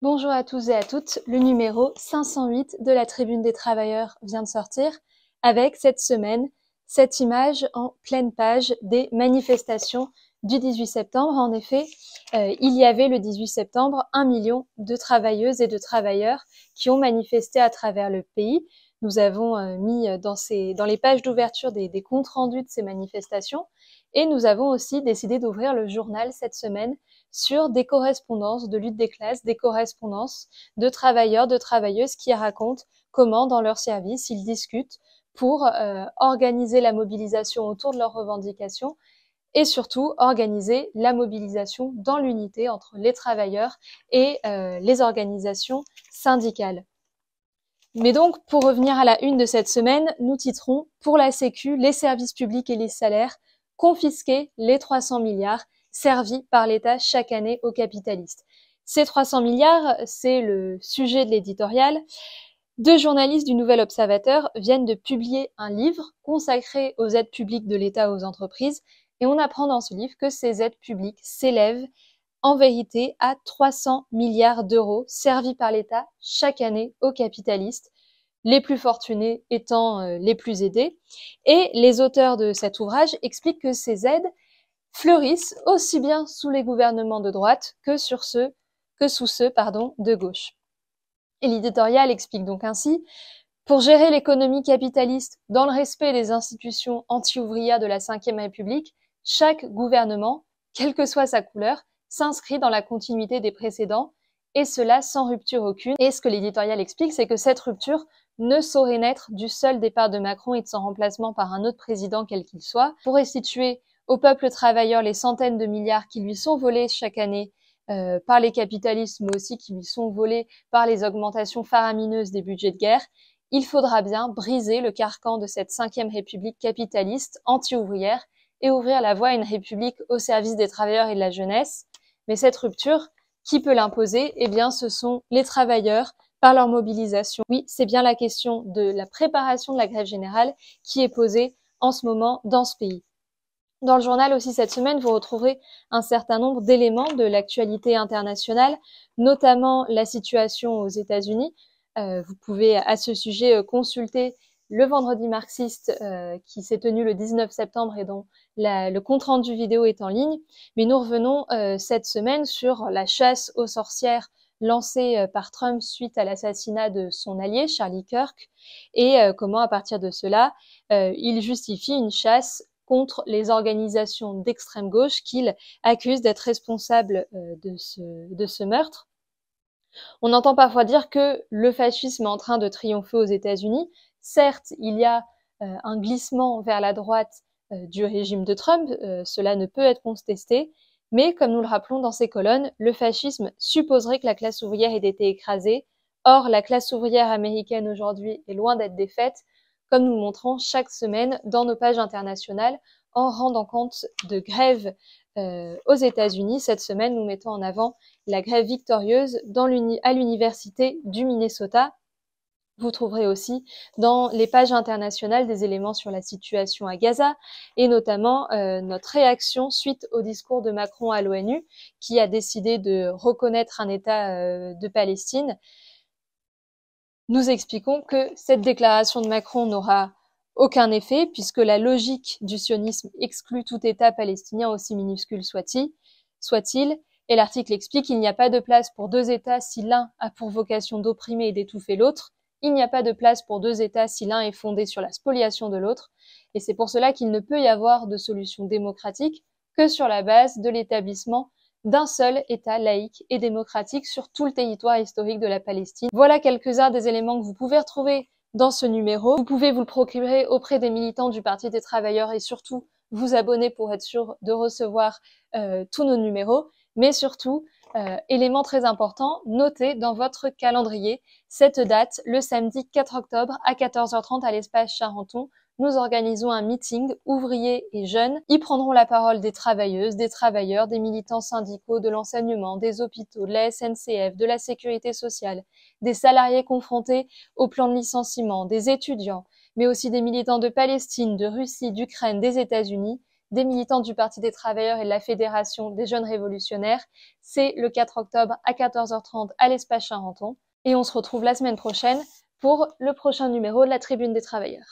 Bonjour à tous et à toutes, le numéro 508 de la Tribune des Travailleurs vient de sortir avec cette semaine cette image en pleine page des manifestations du 18 septembre. En effet, il y avait le 18 septembre 1 million de travailleuses et de travailleurs qui ont manifesté à travers le pays. Nous avons mis dans les pages d'ouverture des comptes rendus de ces manifestations et nous avons aussi décidé d'ouvrir le journal cette semaine sur des correspondances de lutte des classes, des correspondances de travailleurs, de travailleuses qui racontent comment, dans leur service, ils discutent pour organiser la mobilisation autour de leurs revendications et surtout organiser la mobilisation dans l'unité entre les travailleurs et les organisations syndicales. Mais donc, pour revenir à la une de cette semaine, nous titrons « Pour la Sécu, les services publics et les salaires, confisquer les 300 milliards servis par l'État chaque année aux capitalistes ». Ces 300 milliards, c'est le sujet de l'éditorial. Deux journalistes du Nouvel Observateur viennent de publier un livre consacré aux aides publiques de l'État aux entreprises et on apprend dans ce livre que ces aides publiques s'élèvent en vérité à 300 milliards d'euros servis par l'État chaque année aux capitalistes, les plus fortunés étant les plus aidés. Et les auteurs de cet ouvrage expliquent que ces aides fleurissent aussi bien sous les gouvernements de droite que sous ceux de gauche. Et l'éditorial explique donc ainsi: pour gérer l'économie capitaliste dans le respect des institutions anti-ouvrières de la Ve République, chaque gouvernement, quelle que soit sa couleur, s'inscrit dans la continuité des précédents, et cela sans rupture aucune. Et ce que l'éditorial explique, c'est que cette rupture ne saurait naître du seul départ de Macron et de son remplacement par un autre président quel qu'il soit, pour restituer au peuple travailleur les centaines de milliards qui lui sont volés chaque année par les capitalistes, mais aussi qui lui sont volés par les augmentations faramineuses des budgets de guerre. Il faudra bien briser le carcan de cette 5e République capitaliste anti-ouvrière et ouvrir la voie à une République au service des travailleurs et de la jeunesse. Mais cette rupture, qui peut l'imposer? Eh bien, ce sont les travailleurs par leur mobilisation. Oui, c'est bien la question de la préparation de la grève générale qui est posée en ce moment dans ce pays. Dans le journal aussi cette semaine, vous retrouverez un certain nombre d'éléments de l'actualité internationale, notamment la situation aux États-Unis. Vous pouvez à ce sujet consulter le vendredi marxiste qui s'est tenu le 19 septembre et dont le compte-rendu vidéo est en ligne. Mais nous revenons cette semaine sur la chasse aux sorcières lancée par Trump suite à l'assassinat de son allié Charlie Kirk et comment à partir de cela, il justifie une chasse contre les organisations d'extrême gauche qu'il accuse d'être responsables de ce meurtre. On entend parfois dire que le fascisme est en train de triompher aux États-Unis. Certes, il y a un glissement vers la droite du régime de Trump, cela ne peut être contesté, mais comme nous le rappelons dans ces colonnes, le fascisme supposerait que la classe ouvrière ait été écrasée. Or, la classe ouvrière américaine aujourd'hui est loin d'être défaite, comme nous le montrons chaque semaine dans nos pages internationales en rendant compte de grèves aux États-Unis. Cette semaine, nous mettons en avant la grève victorieuse à l'université du Minnesota. Vous trouverez aussi dans les pages internationales des éléments sur la situation à Gaza et notamment notre réaction suite au discours de Macron à l'ONU qui a décidé de reconnaître un État de Palestine. Nous expliquons que cette déclaration de Macron n'aura aucun effet puisque la logique du sionisme exclut tout État palestinien aussi minuscule soit-il, et l'article explique qu'il n'y a pas de place pour deux États si l'un a pour vocation d'opprimer et d'étouffer l'autre, il n'y a pas de place pour deux États si l'un est fondé sur la spoliation de l'autre, et c'est pour cela qu'il ne peut y avoir de solution démocratique que sur la base de l'établissement d'un seul État laïque et démocratique sur tout le territoire historique de la Palestine. Voilà quelques-uns des éléments que vous pouvez retrouver dans ce numéro. Vous pouvez vous le procurer auprès des militants du Parti des Travailleurs et surtout vous abonner pour être sûr de recevoir tous nos numéros. Mais surtout, élément très important, notez dans votre calendrier cette date, le samedi 4 octobre à 14h30 à l'espace Charenton. Nous organisons un meeting ouvriers et jeunes. Y prendront la parole des travailleuses, des travailleurs, des militants syndicaux, de l'enseignement, des hôpitaux, de la SNCF, de la sécurité sociale, des salariés confrontés au plan de licenciement, des étudiants, mais aussi des militants de Palestine, de Russie, d'Ukraine, des États-Unis, des militants du Parti des Travailleurs et de la Fédération des Jeunes Révolutionnaires. C'est le 4 octobre à 14h30 à l'Espace Charenton. Et on se retrouve la semaine prochaine pour le prochain numéro de la Tribune des Travailleurs.